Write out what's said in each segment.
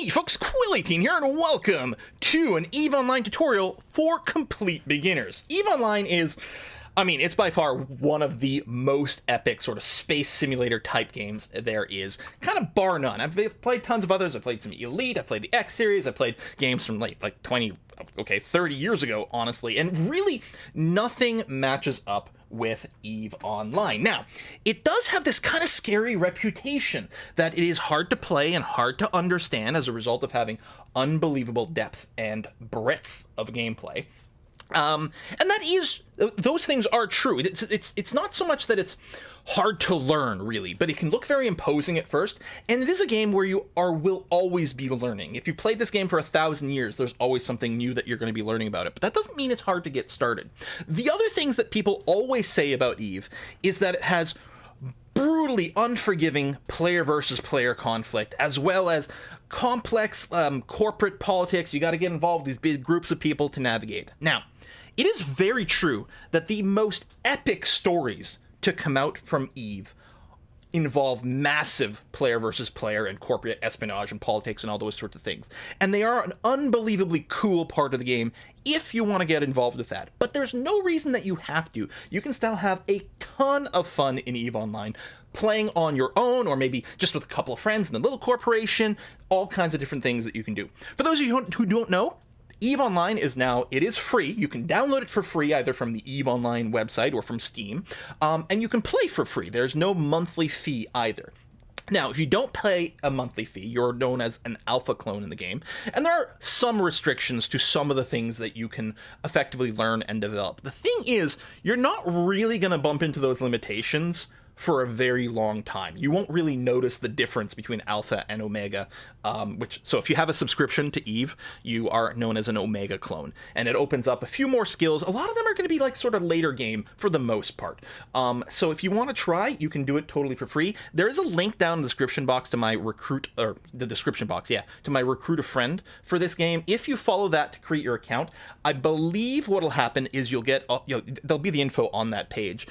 Hey folks, Quill18 here, and welcome to an EVE Online tutorial for complete beginners. EVE Online is, it's by far one of the most epic sort of space simulator type games there is, kind of bar none. I've played tons of others. I've played some Elite, I've played the X series, I've played games from like 30 years ago, honestly, and really nothing matches up with EVE Online. Now, it does have this kind of scary reputation that it is hard to play and hard to understand as a result of having unbelievable depth and breadth of gameplay. And that is, those things are true. It's not so much that it's hard to learn, really, but it can look very imposing at first, and it is a game where you will always be learning. If you've played this game for 1,000 years, there's always something new that you're going to be learning about it, but that doesn't mean it's hard to get started. The other things that people always say about EVE is that it has brutally unforgiving player versus player conflict, as well as complex corporate politics. You got to get involved with these big groups of people to navigate. Now, it is very true that the most epic stories to come out from EVE involve massive player versus player and corporate espionage and politics and all those sorts of things. And they are an unbelievably cool part of the game if you want to get involved with that. But there's no reason that you have to. You can still have a ton of fun in EVE Online, playing on your own or maybe just with a couple of friends in a little corporation, all kinds of different things that you can do. For those of you who don't know, EVE Online it is free. You can download it for free either from the EVE Online website or from Steam, and you can play for free. There's no monthly fee either. Now, if you don't pay a monthly fee, you're known as an alpha clone in the game, and there are some restrictions to some of the things that you can effectively learn and develop. The thing is, you're not really going to bump into those limitations for a very long time. You won't really notice the difference between Alpha and Omega, so if you have a subscription to EVE, you are known as an Omega clone, and it opens up a few more skills. A lot of them are going to be like sort of later game for the most part. So if you want to try, you can do it totally for free. There is a link down in the description box to my recruit, or the description box, yeah, to my recruit a friend for this game. If you follow that to create your account, I believe what'll happen is you'll get, there'll be the info on that page.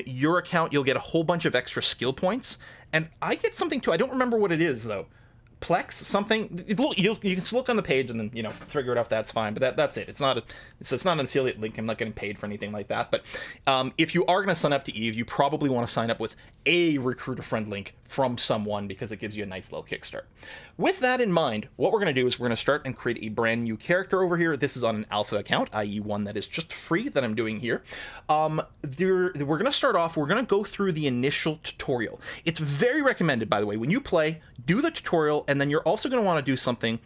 Your account, you'll get a whole bunch of extra skill points, and I get something too. I don't remember what it is though. Plex something. You can just look on the page and then figure it out. That's fine, but that's it. It's not an affiliate link. I'm not getting paid for anything like that. But if you are going to sign up to EVE, you probably want to sign up with a recruit a friend link from someone, because it gives you a nice little kickstart. With that in mind, what we're going to do is we're going to start and create a brand new character over here. This is on an alpha account, i.e. one that is just free that I'm doing here. We're going to start off, we're going to go through the initial tutorial. It's very recommended, by the way, when you play, do the tutorial, and then you're also going to want to do something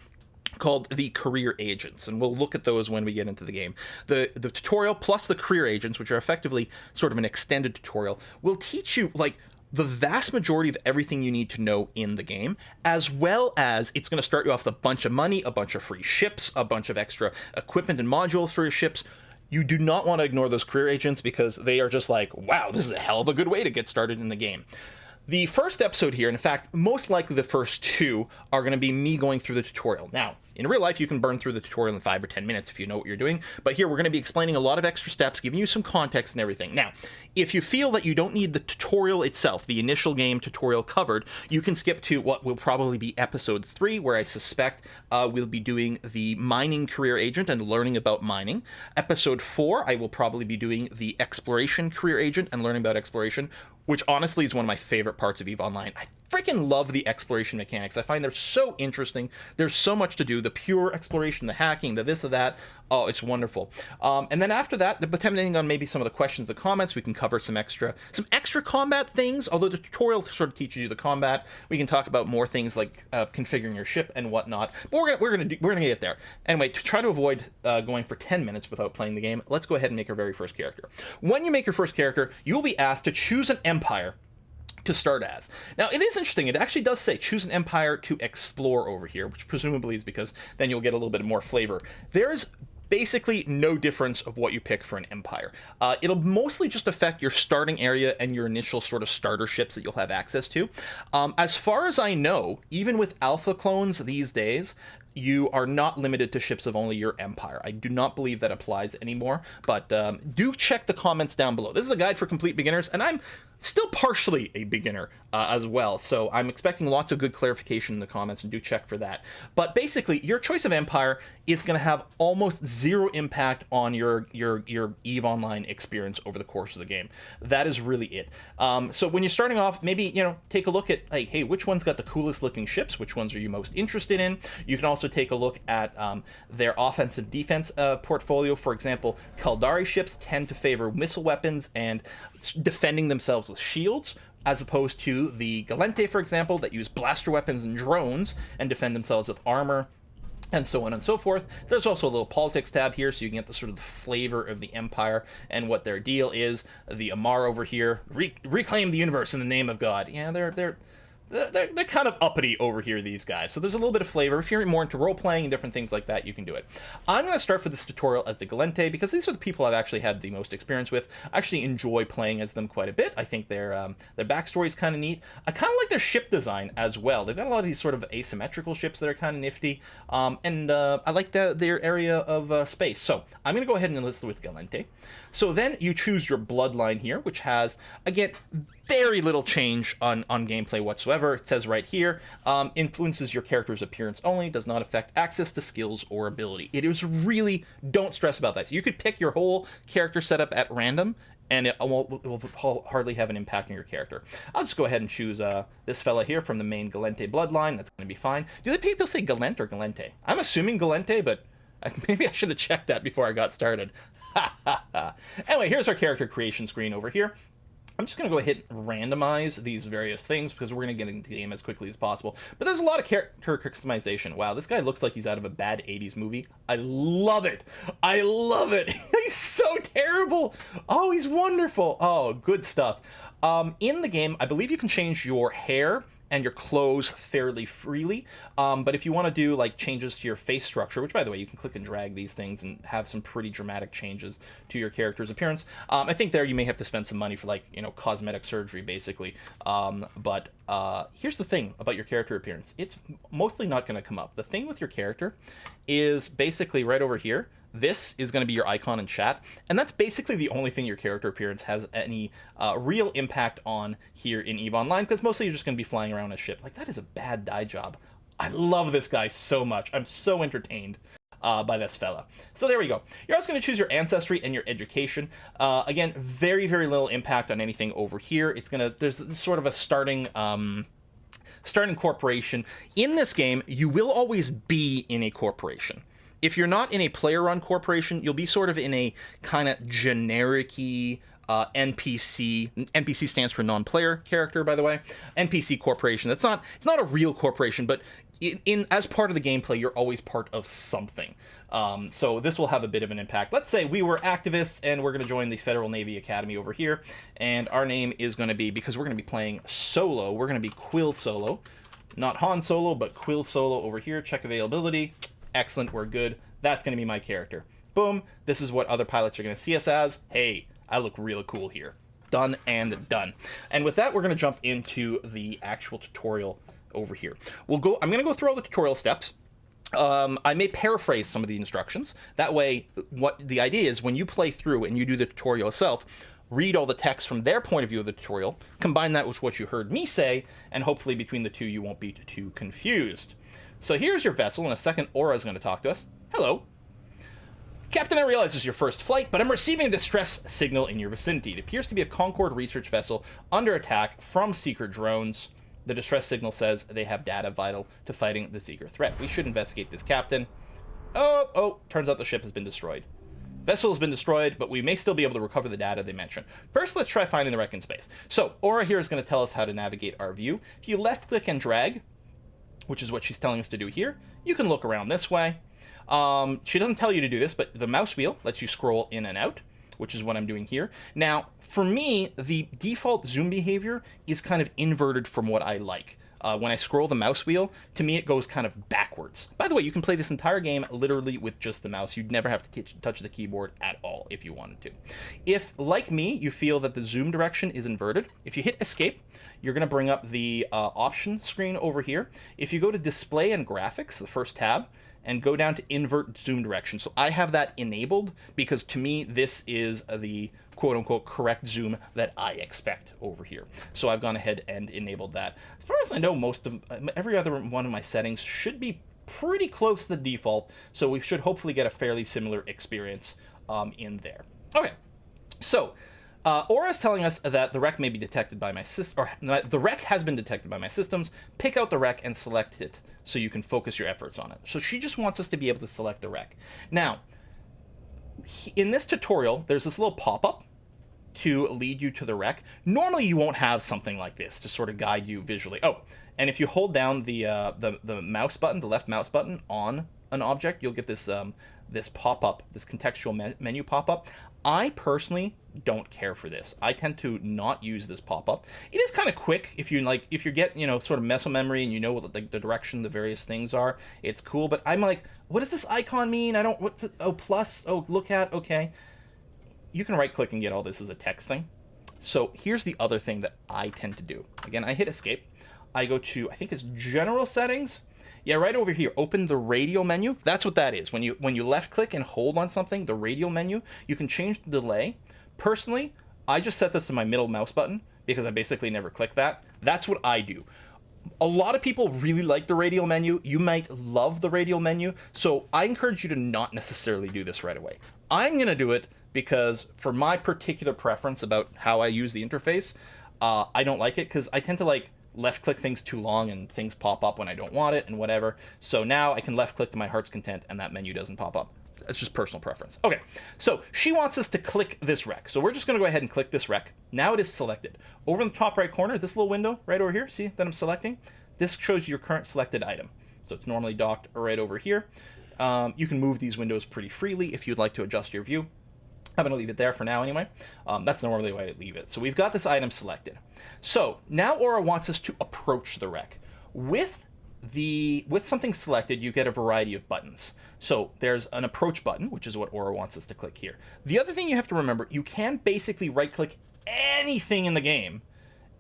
called the career agents, and we'll look at those when we get into the game. The tutorial plus the career agents, which are effectively sort of an extended tutorial, will teach you like the vast majority of everything you need to know in the game, as well as it's going to start you off with a bunch of money, a bunch of free ships, a bunch of extra equipment and modules for your ships. You do not want to ignore those career agents, because they are just like, wow, this is a hell of a good way to get started in the game. The first episode here, in fact, most likely the first two, are going to be me going through the tutorial. Now, in real life, you can burn through the tutorial in 5 or 10 minutes if you know what you're doing, but here we're going to be explaining a lot of extra steps, giving you some context and everything. Now, if you feel that you don't need the tutorial itself, the initial game tutorial covered, you can skip to what will probably be episode 3, where I suspect we'll be doing the mining career agent and learning about mining. Episode 4, I will probably be doing the exploration career agent and learning about exploration, which honestly is one of my favorite parts of EVE Online. I freaking love the exploration mechanics. I find they're so interesting. There's so much to do. The pure exploration, the hacking, the this, or that. Oh, it's wonderful. And then after that, depending on maybe some of the questions, the comments, we can cover some extra combat things. Although the tutorial sort of teaches you the combat, we can talk about more things like configuring your ship and whatnot. But we're gonna get there. Anyway, to try to avoid going for 10 minutes without playing the game, let's go ahead and make our very first character. When you make your first character, you will be asked to choose an empire to start as. Now, it is interesting. It actually does say choose an empire to explore over here, which presumably is because then you'll get a little bit more flavor. There's basically no difference of what you pick for an empire. It'll mostly just affect your starting area and your initial sort of starter ships that you'll have access to. As far as I know, even with alpha clones these days, you are not limited to ships of only your empire. I do not believe that applies anymore, but do check the comments down below. This is a guide for complete beginners, and I'm still partially a beginner as well. So I'm expecting lots of good clarification in the comments, and do check for that. But basically, your choice of empire is going to have almost zero impact on your EVE Online experience over the course of the game. That is really it. So when you're starting off, maybe, you know, take a look at, like, hey, which one's got the coolest looking ships? Which ones are you most interested in? You can also take a look at their offensive defense portfolio. For example, Caldari ships tend to favor missile weapons and defending themselves with shields, as opposed to the Gallente, for example, that use blaster weapons and drones and defend themselves with armor, and so on and so forth. There's also a little politics tab here, so you can get the sort of the flavor of the Empire and what their deal is. The Amar over here, reclaim the universe in the name of God. Yeah, they're kind of uppity over here, these guys. So there's a little bit of flavor. If you're more into role-playing and different things like that, you can do it. I'm going to start for this tutorial as the Gallente, because these are the people I've actually had the most experience with. I actually enjoy playing as them quite a bit. I think their backstory is kind of neat. I kind of like their ship design as well. They've got a lot of these sort of asymmetrical ships that are kind of nifty, and I like their area of space. So I'm going to go ahead and enlist with Gallente. So then you choose your bloodline here, which has, again, very little change on gameplay whatsoever. It says right here, influences your character's appearance only, does not affect access to skills or ability. It is really, don't stress about that. You could pick your whole character setup at random, and it will hardly have an impact on your character. I'll just go ahead and choose this fella here from the main Gallente bloodline. That's going to be fine. Do the people say Gallente or Gallente? I'm assuming Gallente, but maybe I should have checked that before I got started. Anyway, here's our character creation screen over here. I'm just going to go ahead and randomize these various things because we're going to get into the game as quickly as possible. But there's a lot of character customization. Wow, this guy looks like he's out of a bad 80s movie. I love it. I love it. He's so terrible. Oh, he's wonderful. Oh, good stuff. In the game, I believe you can change your hair and your clothes fairly freely, but if you want to do like changes to your face structure, which by the way you can click and drag these things and have some pretty dramatic changes to your character's appearance, I think there you may have to spend some money for, like, you know, cosmetic surgery basically. But here's the thing about your character appearance: it's mostly not going to come up. The thing with your character is basically right over here. This is going to be your icon in chat, and that's basically the only thing your character appearance has any real impact on here in EVE Online, because mostly you're just going to be flying around a ship. Like, that is a bad dye job. I love this guy so much. I'm so entertained by this fella. So there we go. You're also going to choose your ancestry and your education. Again, very, very little impact on anything over here. It's going to, there's sort of a starting corporation. In this game, you will always be in a corporation. If you're not in a player-run corporation, you'll be sort of in a kind of generic-y NPC. NPC stands for non-player character, by the way. NPC corporation. It's not a real corporation, but as part of the gameplay, you're always part of something. So this will have a bit of an impact. Let's say we were activists and we're going to join the Federal Navy Academy over here, and our name is going to be, because we're going to be playing solo, we're going to be Quill Solo. Not Han Solo, but Quill Solo over here. Check availability. Excellent, we're good. That's going to be my character. Boom. This is what other pilots are going to see us as. Hey, I look real cool here. Done and done. And with that, we're going to jump into the actual tutorial over here. I'm going to go through all the tutorial steps. I may paraphrase some of the instructions. That way, what the idea is, when you play through and you do the tutorial itself, read all the text from their point of view of the tutorial, combine that with what you heard me say, and hopefully between the two you won't be too confused. So here's your vessel. In a second, Aura is going to talk to us. Hello. Captain, I realize this is your first flight, but I'm receiving a distress signal in your vicinity. It appears to be a Concord research vessel under attack from Seeker drones. The distress signal says they have data vital to fighting the Seeker threat. We should investigate this, Captain. Oh, turns out the ship has been destroyed. Vessel has been destroyed, but we may still be able to recover the data they mentioned. First, let's try finding the wreck in space. So, Aura here is going to tell us how to navigate our view. If you left-click and drag, which is what she's telling us to do here, you can look around this way. She doesn't tell you to do this, but the mouse wheel lets you scroll in and out, which is what I'm doing here. Now, for me, the default zoom behavior is kind of inverted from what I like. When I scroll the mouse wheel, to me it goes kind of backwards. By the way, you can play this entire game literally with just the mouse. You'd never have to touch the keyboard at all if you wanted to. If, like me, you feel that the zoom direction is inverted, if you hit escape, you're going to bring up the option screen over here. If you go to display and graphics, the first tab, and go down to invert zoom direction. So I have that enabled because to me this is the quote-unquote correct zoom that I expect over here. So I've gone ahead and enabled that. As far as I know, every other one of my settings should be pretty close to the default, so we should hopefully get a fairly similar experience in there. Okay, so Aura is telling us that the wreck may be detected by my system, or the wreck has been detected by my systems. Pick out the wreck and select it so you can focus your efforts on it. So she just wants us to be able to select the wreck. Now, in this tutorial, there's this little pop-up to lead you to the wreck. Normally, you won't have something like this to sort of guide you visually. Oh, and if you hold down the mouse button, the left mouse button on an object, you'll get this this pop-up, this contextual menu pop-up. I personally don't care for this. I tend to not use this pop-up. It is kind of quick if you if you get, sort of muscle memory and you know what the direction the various things are. It's cool, but I'm like, what does this icon mean? I don't, what's it? Oh, plus, oh, look at, okay. You can right click and get all this as a text thing. So here's the other thing that I tend to do. Again, I hit escape. I go to, I think it's general settings. Yeah, right over here, open the radial menu. That's what that is. When you left click and hold on something, the radial menu, you can change the delay. Personally, I just set this to my middle mouse button because I basically never click that. That's what I do. A lot of people really like the radial menu. You might love the radial menu. So I encourage you to not necessarily do this right away. I'm going to do it because for my particular preference about how I use the interface, I don't like it because I tend to left click things too long and things pop up when I don't want it and whatever. So now I can left click to my heart's content and that menu doesn't pop up. It's just personal preference. Okay, so she wants us to click this wreck. So we're just going to go ahead and click this wreck. Now it is selected. Over in the top right corner, this little window right over here, see that I'm selecting? This shows you your current selected item. So it's normally docked right over here. You can move these windows pretty freely if you'd like to adjust your view. I'm going to leave it there for now anyway. That's normally the way I leave it. So we've got this item selected. So now Aura wants us to approach the wreck. With something selected, you get a variety of buttons. So there's an approach button, which is what Aura wants us to click here. The other thing you have to remember, you can basically right-click anything in the game,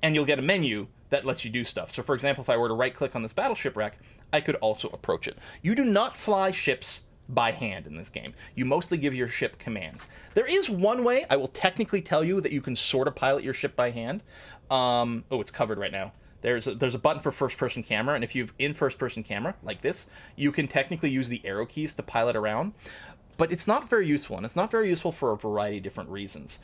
and you'll get a menu that lets you do stuff. So for example, if I were to right-click on this battleship wreck, I could also approach it. You do not fly ships by hand in this game. You mostly give your ship commands. There is one way I will technically tell you that you can sort of pilot your ship by hand. Oh, it's covered right now. There's a button for first-person camera, and if you've in first-person camera, like this, you can technically use the arrow keys to pilot around, but it's not very useful, and it's not very useful for a variety of different reasons.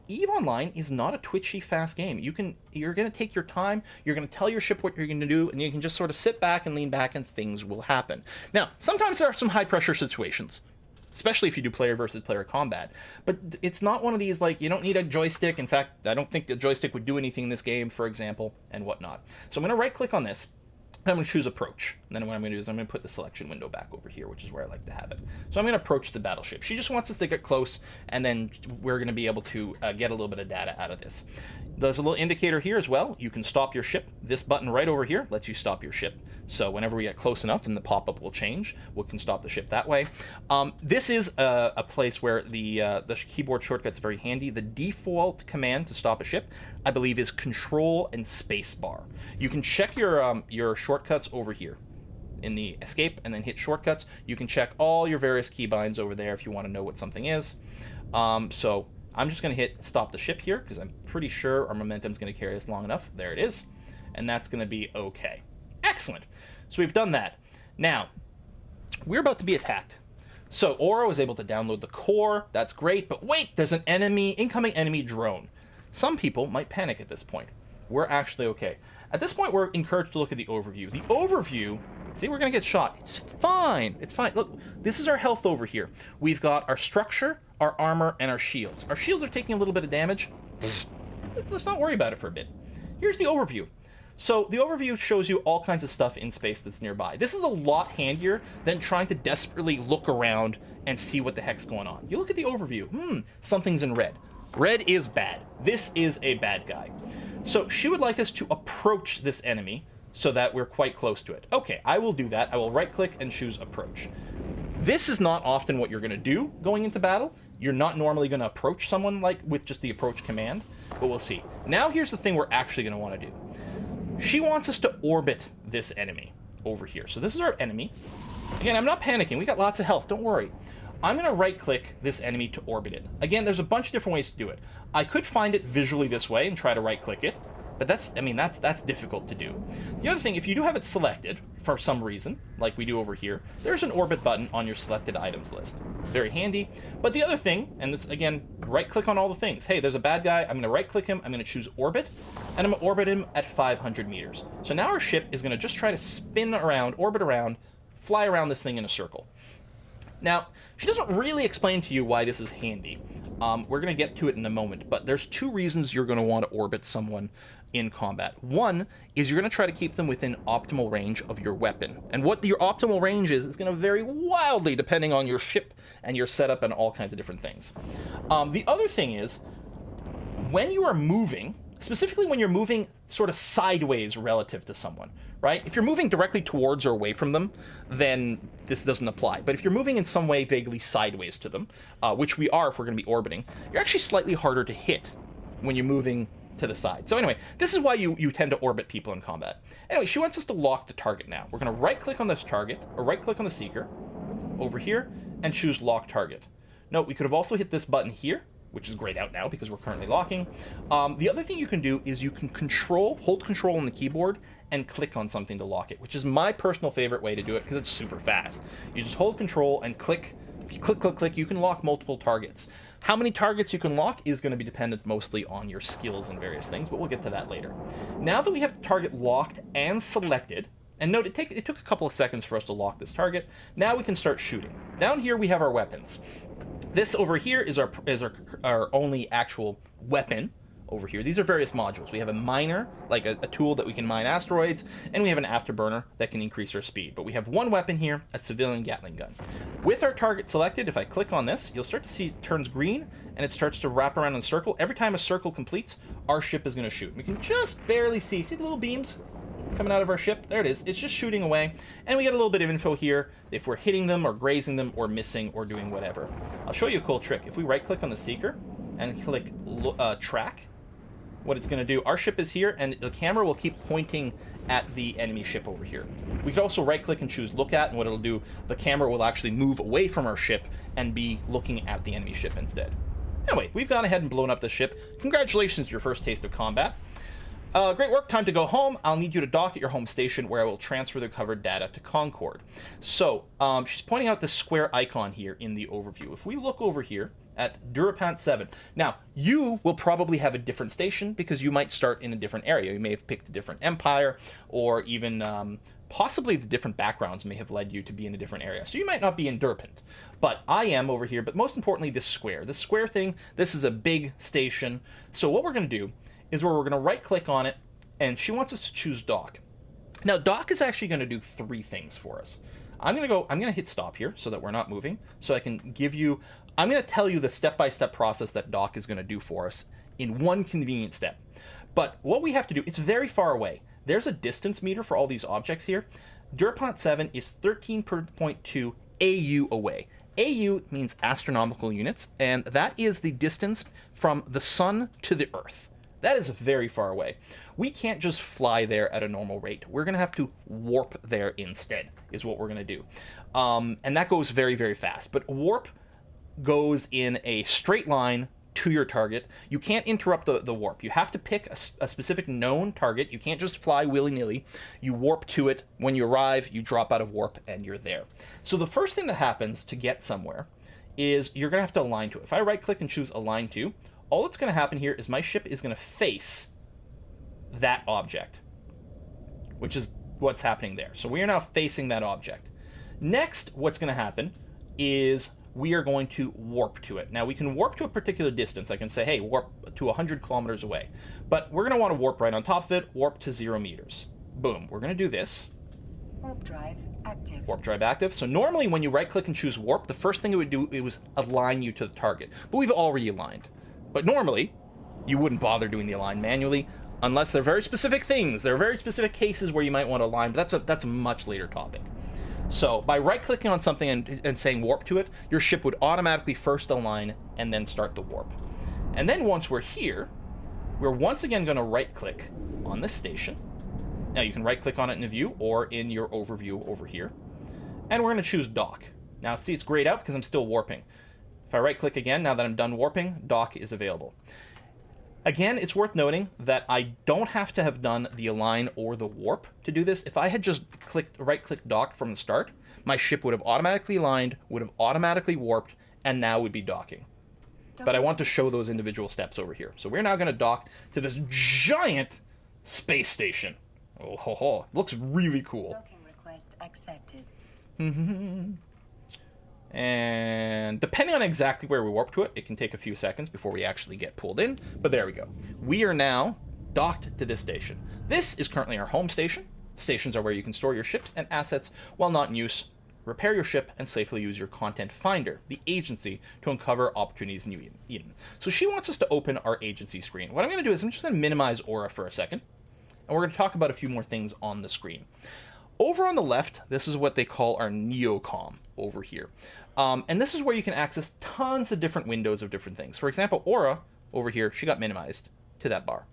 EVE Online is not a twitchy, fast game. You're going to take your time, you're going to tell your ship what you're going to do, and you can just sort of sit back and lean back, and things will happen. Now, sometimes there are some high-pressure situations, especially if you do player versus player combat. But it's not one of these, you don't need a joystick. In fact, I don't think the joystick would do anything in this game, for example, and whatnot. So I'm going to right-click on this, and I'm going to choose Approach. And then what I'm going to do is I'm going to put the selection window back over here, which is where I like to have it. So I'm going to approach the battleship. She just wants us to get close, and then we're going to be able to get a little bit of data out of this. There's a little indicator here as well. You can stop your ship. This button right over here lets you stop your ship. So whenever we get close enough, and the pop-up will change, we can stop the ship that way. This is a place where the keyboard shortcut's very handy. The default command to stop a ship, I believe, is Control and Spacebar. You can check your shortcuts over here in the escape, and then hit shortcuts. You can check all your various keybinds over there if you want to know what something is. So I'm just going to hit stop the ship here because I'm pretty sure our momentum's going to carry us long enough. There it is. And that's going to be okay. Excellent. So we've done that. Now, we're about to be attacked. So Aura was able to download the core. That's great. But wait, there's an incoming enemy drone. Some people might panic at this point. We're actually okay. At this point, we're encouraged to look at the overview. The overview, see, we're going to get shot. It's fine. It's fine. Look, this is our health over here. We've got our structure, our armor, and our shields. Our shields are taking a little bit of damage. Let's not worry about it for a bit. Here's the overview. So the overview shows you all kinds of stuff in space that's nearby. This is a lot handier than trying to desperately look around and see what the heck's going on. You look at the overview. Something's in red. Red is bad. This is a bad guy. So she would like us to approach this enemy so that we're quite close to it. Okay, I will do that. I will right-click and choose Approach. This is not often what you're going to do going into battle. You're not normally going to approach someone with just the approach command, but we'll see. Now here's the thing we're actually going to want to do. She wants us to orbit this enemy over here. So this is our enemy. Again, I'm not panicking. We got lots of health. Don't worry. I'm going to right-click this enemy to orbit it. Again, there's a bunch of different ways to do it. I could find it visually this way and try to right-click it, but that's difficult to do. The other thing, if you do have it selected for some reason, like we do over here, there's an orbit button on your selected items list. Very handy. But the other thing, and this again, right-click on all the things. Hey, there's a bad guy. I'm going to right-click him. I'm going to choose orbit, and I'm going to orbit him at 500 meters. So now our ship is going to just try to spin around, orbit around, fly around this thing in a circle. Now, she doesn't really explain to you why this is handy. We're going to get to it in a moment, but there's two reasons you're going to want to orbit someone in combat. One is you're going to try to keep them within optimal range of your weapon. And what your optimal range is going to vary wildly depending on your ship and your setup and all kinds of different things. The other thing is, when you are moving, specifically when you're moving sort of sideways relative to someone, right? If you're moving directly towards or away from them, then this doesn't apply. But if you're moving in some way vaguely sideways to them, which we are if we're going to be orbiting, you're actually slightly harder to hit when you're moving to the side. So anyway, this is why you tend to orbit people in combat. Anyway, she wants us to lock the target now. We're going to right-click on this target, or right-click on the seeker, over here, and choose Lock Target. Note, we could have also hit this button here, which is grayed out now because we're currently locking. The other thing you can do is you can hold control on the keyboard and click on something to lock it, which is my personal favorite way to do it because it's super fast. You just hold control and click, click, click, click. You can lock multiple targets. How many targets you can lock is going to be dependent mostly on your skills and various things, but we'll get to that later. Now that we have the target locked and selected, and note, it took a couple of seconds for us to lock this target. Now we can start shooting. Down here we have our weapons. This over here is our only actual weapon over here. These are various modules. We have a miner, like a tool that we can mine asteroids, and we have an afterburner that can increase our speed. But we have one weapon here, a civilian Gatling gun. With our target selected, if I click on this, you'll start to see it turns green, and it starts to wrap around in a circle. Every time a circle completes, our ship is going to shoot. We can just barely see the little beams coming out of our ship. There it is. It's just shooting away, and we get a little bit of info here if we're hitting them or grazing them or missing or doing whatever. I'll show you a cool trick. If we right click on the seeker and click track, what it's going to do, our ship is here and the camera will keep pointing at the enemy ship over here. We can also right click and choose look at, and what it'll do, the camera will actually move away from our ship and be looking at the enemy ship instead. Anyway, we've gone ahead and blown up the ship. Congratulations, your first taste of combat. Great work, time to go home. I'll need you to dock at your home station where I will transfer the covered data to Concord. So, she's pointing out the square icon here in the overview. If we look over here at Durapant 7, now, you will probably have a different station because you might start in a different area. You may have picked a different empire, or even possibly the different backgrounds may have led you to be in a different area. So you might not be in Durapant, but I am over here. But most importantly, this square thing, this is a big station. So what we're going to do is where we're going to right click on it, and she wants us to choose dock. Now dock is actually going to do three things for us. I'm going to hit stop here so that we're not moving, so I can I'm going to tell you the step-by-step process that dock is going to do for us in one convenient step. But what we have to do, it's very far away. There's a distance meter for all these objects here. Durapant 7 is 13.2 AU away. AU means astronomical units, and that is the distance from the sun to the Earth. That is very far away. We can't just fly there at a normal rate. We're going to have to warp there instead, is what we're going to do. And that goes very, very fast. But warp goes in a straight line to your target. You can't interrupt the warp. You have to pick a specific known target. You can't just fly willy-nilly. You warp to it. When you arrive, you drop out of warp, and you're there. So the first thing that happens to get somewhere is you're going to have to align to it. If I right-click and choose Align To, all that's going to happen here is my ship is going to face that object, which is what's happening there. So we are now facing that object. Next, what's going to happen is we are going to warp to it. Now, we can warp to a particular distance. I can say, hey, warp to 100 kilometers away. But we're going to want to warp right on top of it, warp to 0 meters. Boom. We're going to do this. Warp drive active. Warp drive active. So normally when you right-click and choose warp, the first thing it would do, it was align you to the target. But we've already aligned. But normally, you wouldn't bother doing the align manually, unless they're very specific things. There are very specific cases where you might want to align, but that's a much later topic. So by right-clicking on something and saying warp to it, your ship would automatically first align and then start the warp. And then once we're here, we're once again going to right-click on this station. Now you can right-click on it in a view or in your overview over here. And we're going to choose dock. Now see, it's grayed out because I'm still warping. If I right click again, now that I'm done warping, dock is available. Again, it's worth noting that I don't have to have done the align or the warp to do this. If I had just right-click dock from the start, my ship would have automatically aligned, would have automatically warped, and now would be docking. But I want to show those individual steps over here. So we're now going to dock to this giant space station. Oh, ho, ho. Looks really cool. Docking request accepted. And depending on exactly where we warp to it, it can take a few seconds before we actually get pulled in. But there we go. We are now docked to this station. This is currently our home station. Stations are where you can store your ships and assets while not in use, repair your ship, and safely use your content finder, the agency, to uncover opportunities in New Eden. So she wants us to open our agency screen. What I'm going to do is I'm just going to minimize Aura for a second, and we're going to talk about a few more things on the screen. Over on the left, this is what they call our Neocom over here. And this is where you can access tons of different windows of different things. For example, Aura over here, she got minimized to that bar.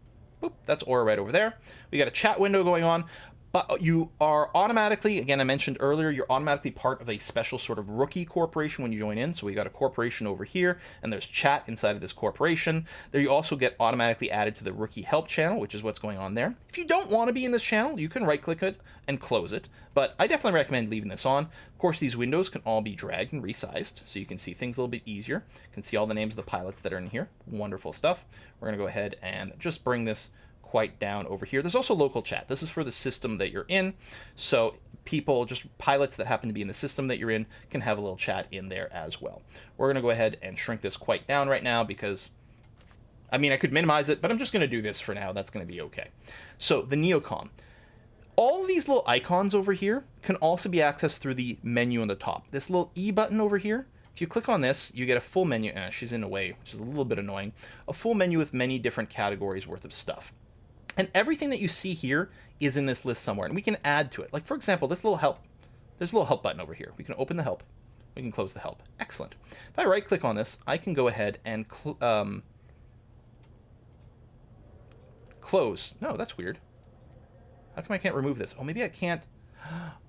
Boop, that's Aura right over there. We got a chat window going on. But you are automatically, again, I mentioned earlier, you're automatically part of a special sort of rookie corporation when you join in. So we got a corporation over here, and there's chat inside of this corporation. There you also get automatically added to the rookie help channel, which is what's going on there. If you don't want to be in this channel, you can right-click it and close it. But I definitely recommend leaving this on. Of course, these windows can all be dragged and resized, so you can see things a little bit easier. You can see all the names of the pilots that are in here. Wonderful stuff. We're going to go ahead and just bring this quite down over here. There's also local chat. This is for the system that you're in. So people, just pilots that happen to be in the system that you're in, can have a little chat in there as well. We're going to go ahead and shrink this quite down right now because, I mean, I could minimize it, but I'm just going to do this for now. That's going to be okay. So the Neocom. All of these little icons over here can also be accessed through the menu on the top. This little E button over here, if you click on this, you get a full menu. She's in a way, which is a little bit annoying. A full menu with many different categories worth of stuff. And everything that you see here is in this list somewhere, and we can add to it. Like, for example, this little help. There's a little help button over here. We can open the help. We can close the help. Excellent. If I right-click on this, I can go ahead and close. No, that's weird. How come I can't remove this? Oh, maybe I can't.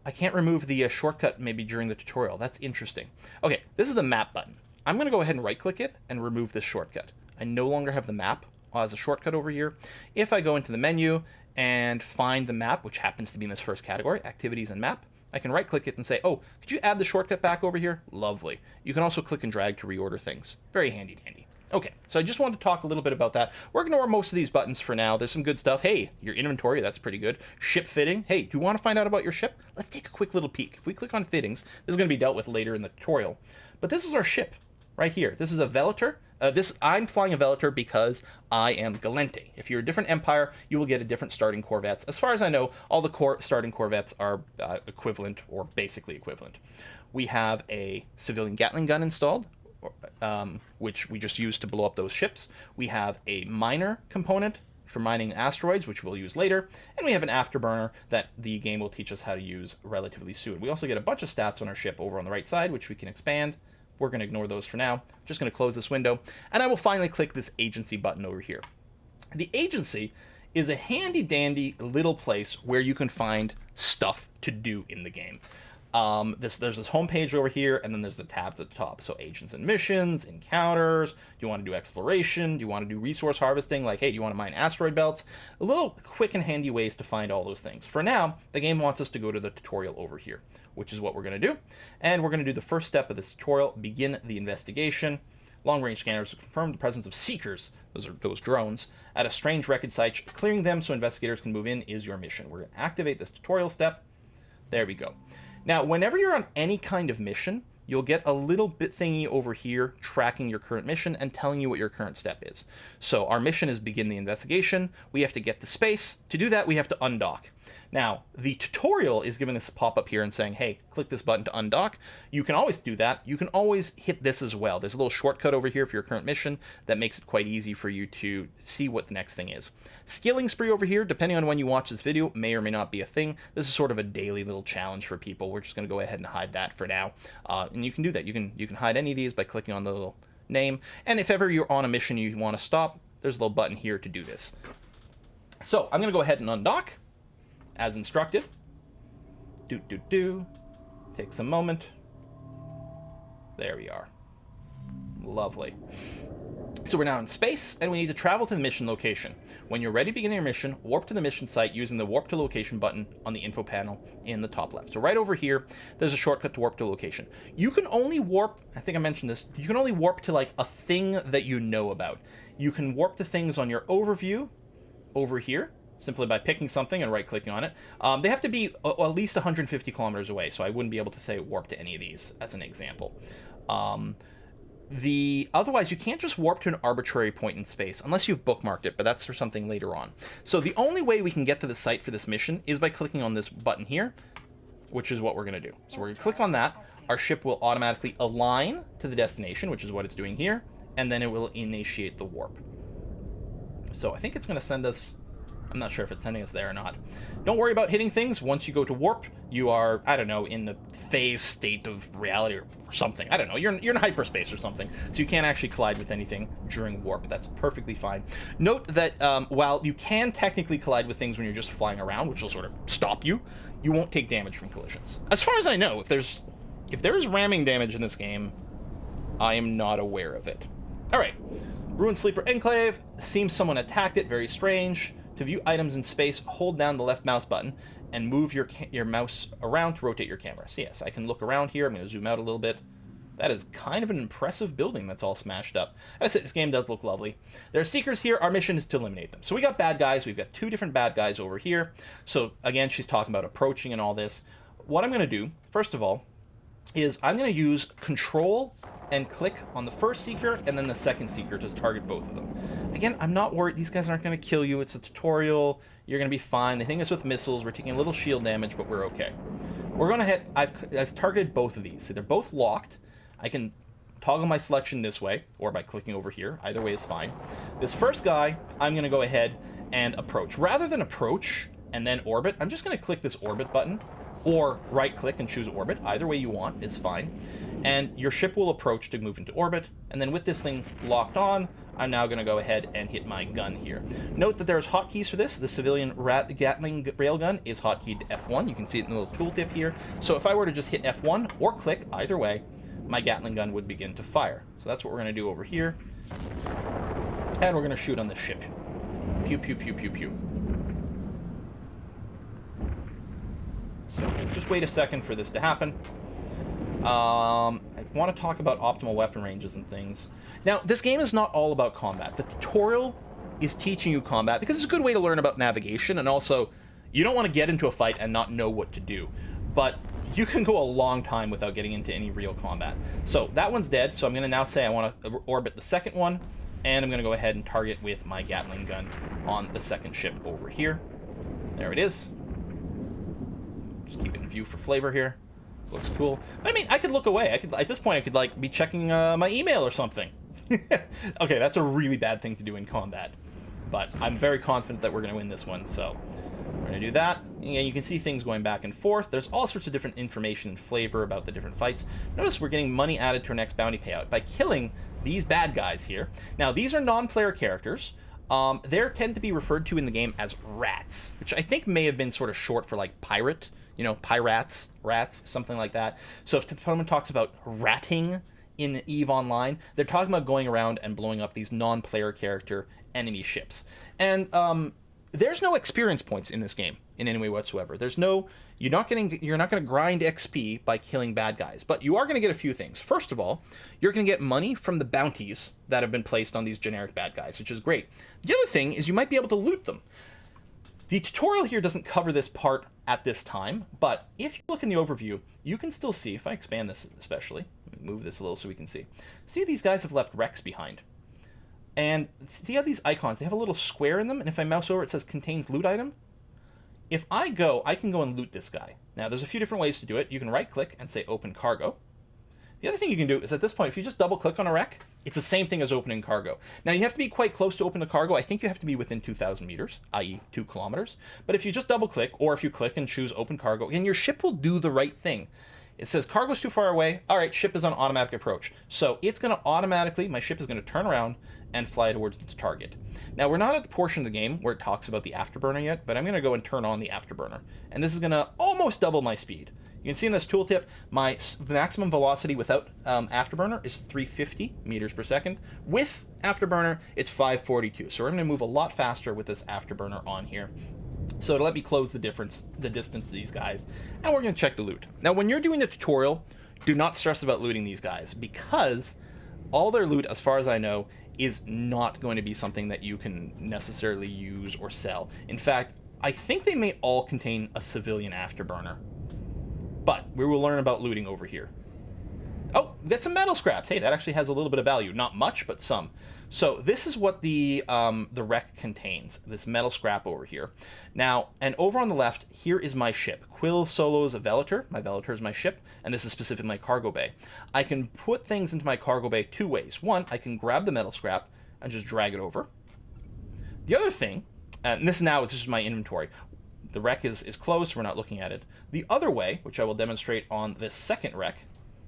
I can't remove the shortcut maybe during the tutorial. That's interesting. Okay, this is the map button. I'm going to go ahead and right-click it and remove this shortcut. I no longer have the map as a shortcut over here. If I go into the menu and find the map, which happens to be in this first category, activities and map, I can right click it and say, oh, could you add the shortcut back over here? Lovely. You can also click and drag to reorder things. Very handy dandy. Okay, so I just wanted to talk a little bit about that. We're going to ignore most of these buttons for now. There's some good stuff. Hey, your inventory, that's pretty good. Ship fitting. Hey, do you want to find out about your ship? Let's take a quick little peek. If we click on fittings, this is going to be dealt with later in the tutorial. But this is our ship right here. This is a Velator. I'm flying a Velator because I am Gallente. If you're a different empire, you will get a different starting corvettes. As far as I know, all the starting corvettes are equivalent or basically equivalent. We have a civilian Gatling gun installed, which we just use to blow up those ships. We have a miner component for mining asteroids, which we'll use later. And we have an afterburner that the game will teach us how to use relatively soon. We also get a bunch of stats on our ship over on the right side, which we can expand. We're going to ignore those for now. Just going to close this window, and I will finally click this agency button over here. The agency is a handy dandy little place where you can find stuff to do in the game. There's this home page over here, and then there's the tabs at the top. So agents and missions, encounters. Do you want to do exploration? Do you want to do resource harvesting? Like, hey, do you want to mine asteroid belts? A little quick and handy ways to find all those things. For now, the game wants us to go to the tutorial over here, which is what we're going to do. And we're going to do the first step of this tutorial, begin the investigation. Long-range scanners confirm the presence of seekers, those drones, at a strange wreckage site. Clearing them so investigators can move in is your mission. We're going to activate this tutorial step. There we go. Now, whenever you're on any kind of mission, you'll get a little bit thingy over here tracking your current mission and telling you what your current step is. So our mission is begin the investigation. We have to get to space. To do that, we have to undock. Now, the tutorial is giving this pop-up here and saying, hey, click this button to undock. You can always do that. You can always hit this as well. There's a little shortcut over here for your current mission that makes it quite easy for you to see what the next thing is. Skilling spree over here, depending on when you watch this video, may or may not be a thing. This is sort of a daily little challenge for people. We're just going to go ahead and hide that for now. And you can do that. You can hide any of these by clicking on the little name. And if ever you're on a mission you want to stop, there's a little button here to do this. So I'm going to go ahead and undock as instructed. Takes a moment. There we are. Lovely. So we're now in space, and we need to travel to the mission location. When you're ready to begin your mission, warp to the mission site using the Warp to Location button on the info panel in the top left. So right over here, there's a shortcut to warp to location. You can only warp, I think I mentioned this, you can only warp to like a thing that you know about. You can warp to things on your overview over here, simply by picking something and right-clicking on it. They have to be at least 150 kilometers away, so I wouldn't be able to say warp to any of these as an example. Otherwise, you can't just warp to an arbitrary point in space unless you've bookmarked it, but that's for something later on. So the only way we can get to the site for this mission is by clicking on this button here, which is what we're going to do. So we're going to click on that. Our ship will automatically align to the destination, which is what it's doing here, and then it will initiate the warp. So I think it's going to send us... I'm not sure if it's sending us there or not. Don't worry about hitting things. Once you go to warp, you are, I don't know, in the phase state of reality or something. I don't know. You're in hyperspace or something. So you can't actually collide with anything during warp. That's perfectly fine. Note that while you can technically collide with things when you're just flying around, which will sort of stop you, you won't take damage from collisions. As far as I know, if there is ramming damage in this game, I am not aware of it. All right. Ruined Sleeper Enclave. Seems someone attacked it. Very strange. To view items in space, hold down the left mouse button and move your mouse around to rotate your camera. So yes, I can look around here. I'm going to zoom out a little bit. That is kind of an impressive building that's all smashed up. As I said, this game does look lovely. There are seekers here. Our mission is to eliminate them. So we got bad guys. We've got 2 different bad guys over here. So again, she's talking about approaching and all this. What I'm going to do, first of all, is I'm going to use Control and click on the first seeker and then the second seeker to target both of them. Again, I'm not worried. These guys aren't going to kill you. It's a tutorial. You're going to be fine. They hit us with missiles. We're taking a little shield damage, but we're okay. We're going to hit... I've targeted both of these. So they're both locked. I can toggle my selection this way or by clicking over here. Either way is fine. This first guy, I'm going to go ahead and approach. Rather than approach and then orbit, I'm just going to click this orbit button or right-click and choose orbit. Either way you want is fine. And your ship will approach to move into orbit. And then with this thing locked on, I'm now going to go ahead and hit my gun here. Note that there's hotkeys for this. The civilian Gatling railgun is hotkeyed to F1. You can see it in the little tooltip here. So if I were to just hit F1 or click, either way, my Gatling gun would begin to fire. So that's what we're going to do over here. And we're going to shoot on this ship. Pew, pew, pew, pew, pew. Just wait a second for this to happen. I want to talk about optimal weapon ranges and things. Now, this game is not all about combat. The tutorial is teaching you combat because it's a good way to learn about navigation, and also, you don't want to get into a fight and not know what to do. But you can go a long time without getting into any real combat. So that one's dead, so I'm going to now say I want to orbit the second one, and I'm going to go ahead and target with my Gatling gun on the second ship over here. There it is. Just keep it in view for flavor here. Looks cool. But I mean, I could look away. At this point, I could like be checking my email or something. Okay, that's a really bad thing to do in combat. But I'm very confident that we're going to win this one, so we're going to do that. And you can see things going back and forth. There's all sorts of different information and flavor about the different fights. Notice we're getting money added to our next bounty payout by killing these bad guys here. Now, these are non-player characters. They tend to be referred to in the game as rats, which I think may have been sort of short for like pirate. You know, pirates, rats, something like that. So if someone talks about ratting in EVE Online, they're talking about going around and blowing up these non-player character enemy ships. And there's no experience points in this game in any way whatsoever. There's no... You're not going to grind XP by killing bad guys, but you are going to get a few things. First of all, you're going to get money from the bounties that have been placed on these generic bad guys, which is great. The other thing is you might be able to loot them. The tutorial here doesn't cover this part at this time, but if you look in the overview, you can still see, if I expand this especially, let me move this a little so we can see. See, these guys have left wrecks behind. And see how these icons, they have a little square in them, and if I mouse over, it says contains loot item. If I can go and loot this guy. Now, there's a few different ways to do it. You can right-click and say open cargo. The other thing you can do is at this point, if you just double-click on a wreck, it's the same thing as opening cargo. Now, you have to be quite close to open the cargo. I think you have to be within 2,000 meters, i.e. 2 kilometers. But if you just double-click, or if you click and choose open cargo, again, your ship will do the right thing. It says cargo's too far away. All right, ship is on automatic approach. So it's going to automatically, my ship is going to turn around and fly towards its target. Now, we're not at the portion of the game where it talks about the afterburner yet, but I'm going to go and turn on the afterburner. And this is going to almost double my speed. You can see in this tooltip, my maximum velocity without Afterburner is 350 meters per second. With Afterburner, it's 542. So we're going to move a lot faster with this Afterburner on here. So to let me close the distance to these guys, and we're going to check the loot. Now, when you're doing the tutorial, do not stress about looting these guys, because all their loot, as far as I know, is not going to be something that you can necessarily use or sell. In fact, I think they may all contain a civilian Afterburner. But we will learn about looting over here. Oh, we got some metal scraps. Hey, that actually has a little bit of value. Not much, but some. So this is what the wreck contains, this metal scrap over here. Now, and over on the left, here is my ship, Quill Solos Velator. My Velator is my ship, and this is specifically my cargo bay. I can put things into my cargo bay two ways. One, I can grab the metal scrap and just drag it over. The other thing, and this now is just my inventory. The wreck is closed, so we're not looking at it. The other way, which I will demonstrate on this second wreck,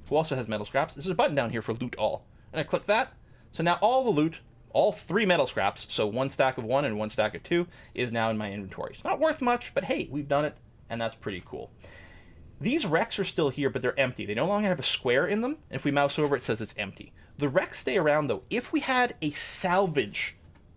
who also has metal scraps, there's a button down here for loot all. And I click that. So now all the loot, all three metal scraps, so one stack of one and one stack of two, is now in my inventory. It's not worth much, but hey, we've done it, and that's pretty cool. These wrecks are still here, but they're empty. They no longer have a square in them. If we mouse over, it says it's empty. The wrecks stay around, though. If we had a salvage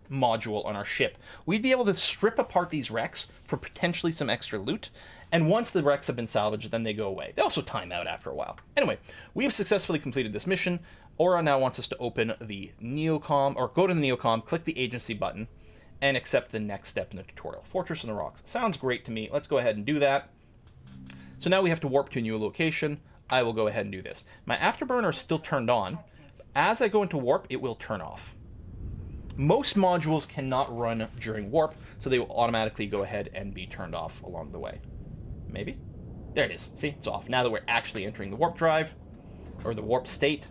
module on our ship, we'd be able to strip apart these wrecks for potentially some extra loot, and once the wrecks have been salvaged, then they go away. They also time out after a while. Anyway, we have successfully completed this mission. Aura now wants us to open the Neocom, or go to the Neocom, click the agency button, and accept the next step in the tutorial. Fortress in the Rocks. Sounds great to me. Let's go ahead and do that. So now we have to warp to a new location. I will go ahead and do this. My Afterburner is still turned on. As I go into warp, it will turn off. Most modules cannot run during warp, so they will automatically go ahead and be turned off along the way. Maybe? There it is. See? It's off. Now that we're actually entering the warp drive, or the warp state.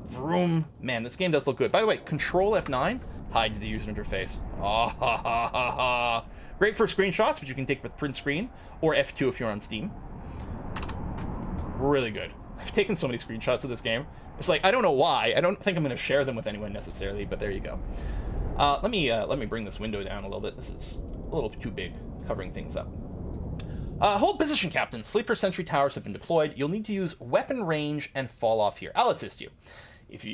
Vroom. Man, this game does look good. By the way, Control F9 hides the user interface. Ah, ha, ha, ha, ha. Great for screenshots, which you can take with print screen, or F2 if you're on Steam. Really good. I've taken so many screenshots of this game. It's like, I don't know why. I don't think I'm going to share them with anyone necessarily, but there you go. Let me bring this window down a little bit. This is a little too big, covering things up. Hold position, Captain. Sleeper sentry towers have been deployed. You'll need to use weapon range and fall off here. I'll assist you.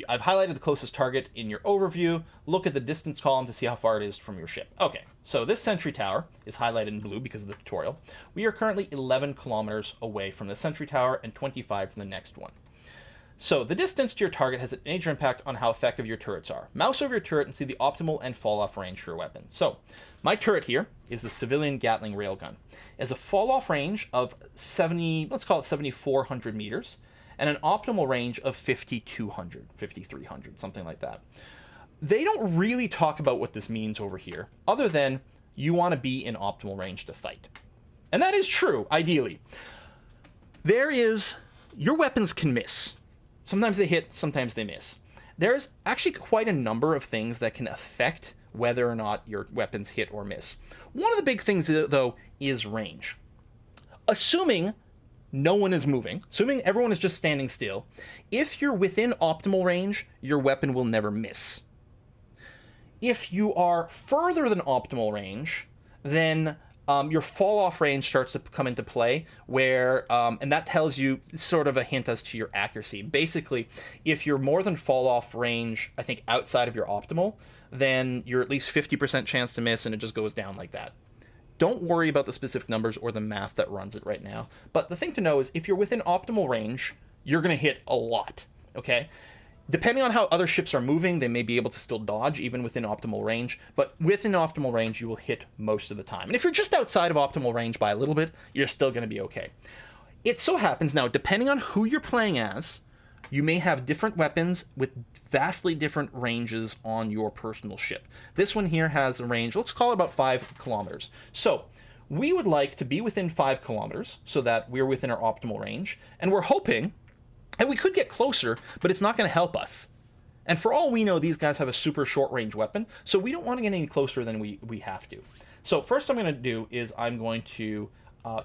I've highlighted the closest target in your overview. Look at the distance column to see how far it is from your ship. Okay, so this sentry tower is highlighted in blue because of the tutorial. We are currently 11 kilometers away from the sentry tower and 25 from the next one. So the distance to your target has a major impact on how effective your turrets are. Mouse over your turret and see the optimal and fall-off range for your weapon. So my turret here is the civilian Gatling railgun. It has a fall-off range of 70, let's call it 7,400 meters, and an optimal range of 5,200, 5,300, something like that. They don't really talk about what this means over here, other than you want to be in optimal range to fight. And that is true, ideally. Your weapons can miss. Sometimes they hit, sometimes they miss. There's actually quite a number of things that can affect whether or not your weapons hit or miss. One of the big things, though, is range. Assuming no one is moving, assuming everyone is just standing still, if you're within optimal range, your weapon will never miss. If you are further than optimal range, then your fall-off range starts to come into play, where, and that tells you sort of a hint as to your accuracy. Basically, if you're more than fall-off range, I think outside of your optimal, then you're at least 50% chance to miss, and it just goes down like that. Don't worry about the specific numbers or the math that runs it right now. But the thing to know is if you're within optimal range, you're going to hit a lot, okay? Depending on how other ships are moving, they may be able to still dodge even within optimal range, but within optimal range, you will hit most of the time. And if you're just outside of optimal range by a little bit, you're still going to be okay. It so happens now, depending on who you're playing as, you may have different weapons with vastly different ranges on your personal ship. This one here has a range, let's call it about 5 kilometers. So we would like to be within 5 kilometers so that we're within our optimal range, and we're hoping, and we could get closer, but it's not going to help us. And for all we know, these guys have a super short range weapon, so we don't want to get any closer than we have to. So first I'm going to do is I'm going to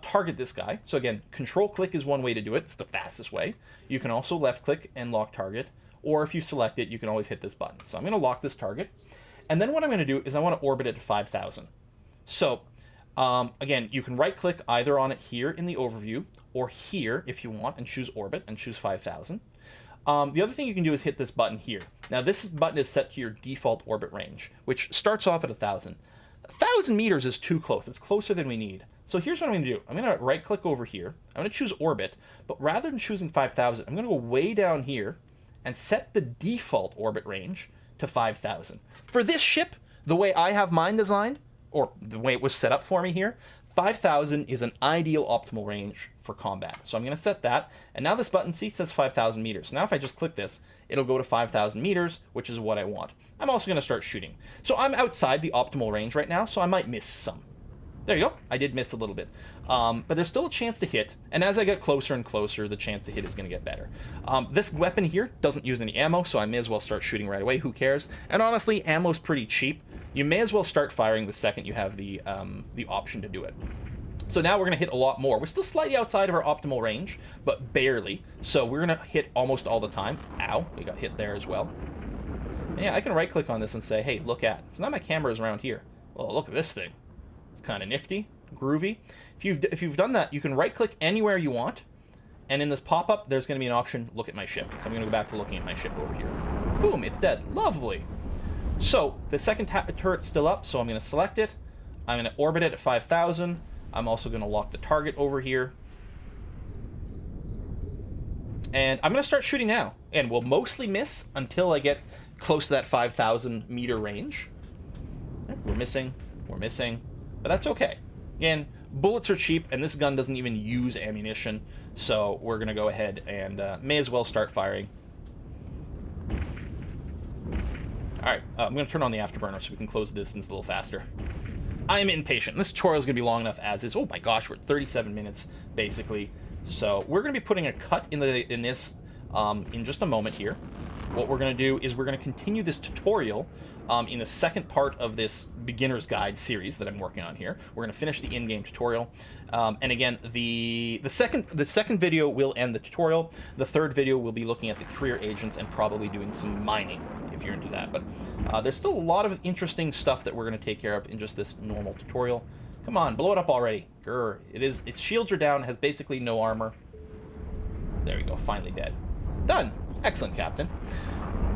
target this guy. So again, control click is one way to do it. It's the fastest way. You can also left click and lock target, or if you select it, you can always hit this button. So I'm going to lock this target. And then what I'm going to do is I want to orbit it at 5,000. So again, you can right click either on it here in the overview, or here if you want, and choose orbit and choose 5,000. The other thing you can do is hit this button here. Now this button is set to your default orbit range, which starts off at 1,000. 1,000 meters is too close. It's closer than we need. So here's what I'm going to do. I'm going to right click over here. I'm going to choose orbit, but rather than choosing 5,000, I'm going to go way down here and set the default orbit range to 5,000. For this ship, the way I have mine designed, or the way it was set up for me here, 5,000 is an ideal optimal range for combat. So I'm going to set that, and now this button, see, says 5,000 meters. Now if I just click this, it'll go to 5,000 meters, which is what I want. I'm also going to start shooting. So I'm outside the optimal range right now, so I might miss some. There you go. I did miss a little bit. But there's still a chance to hit, and as I get closer and closer, the chance to hit is going to get better. This weapon here doesn't use any ammo, so I may as well start shooting right away. Who cares? And honestly, ammo's pretty cheap. You may as well start firing the second you have the option to do it. So now we're going to hit a lot more. We're still slightly outside of our optimal range, but barely. So we're going to hit almost all the time. Ow, we got hit there as well. And yeah, I can right-click on this and say, hey, look at. So now my camera is around here. Well, look at this thing. It's kind of nifty, groovy. If you've done that, you can right-click anywhere you want, and in this pop-up, there's going to be an option, look at my ship. So I'm going to go back to looking at my ship over here. Boom, it's dead. Lovely. So the second turret's still up, so I'm going to select it. I'm going to orbit it at 5,000. I'm also going to lock the target over here. And I'm going to start shooting now. And we'll mostly miss until I get close to that 5,000 meter range. We're missing. But that's okay. Again, bullets are cheap, and this gun doesn't even use ammunition. So we're going to go ahead and may as well start firing. Alright, I'm going to turn on the afterburner so we can close the distance a little faster. I'm impatient. This tutorial is going to be long enough as is. Oh my gosh, we're at 37 minutes, basically. So we're going to be putting a cut in this in just a moment here. What we're going to do is we're going to continue this tutorial in the second part of this beginner's guide series that I'm working on here. We're going to finish the in-game tutorial. And again, the second video will end the tutorial. The third video will be looking at the career agents and probably doing some mining, if you're into that. But there's still a lot of interesting stuff that we're going to take care of in just this normal tutorial. Come on, blow it up already. Grr. Its shields are down, has basically no armor. There we go, finally dead. Done. Excellent, Captain.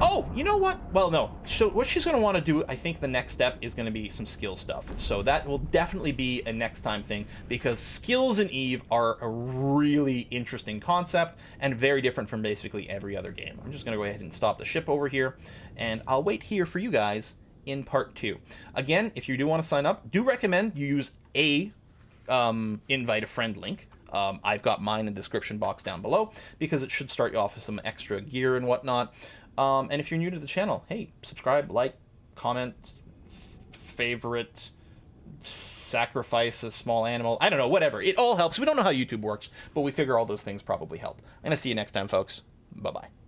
Oh, you know what? Well, no. So what she's going to want to do, I think the next step is going to be some skill stuff. So that will definitely be a next time thing, because skills in EVE are a really interesting concept and very different from basically every other game. I'm just going to go ahead and stop the ship over here, and I'll wait here for you guys in part 2. Again, if you do want to sign up, do recommend you use a invite a friend link. I've got mine in the description box down below, because it should start you off with some extra gear and whatnot. And if you're new to the channel, hey, subscribe, like, comment, favorite, sacrifice a small animal. I don't know, whatever. It all helps. We don't know how YouTube works, but we figure all those things probably help. I'm going to see you next time, folks. Bye-bye.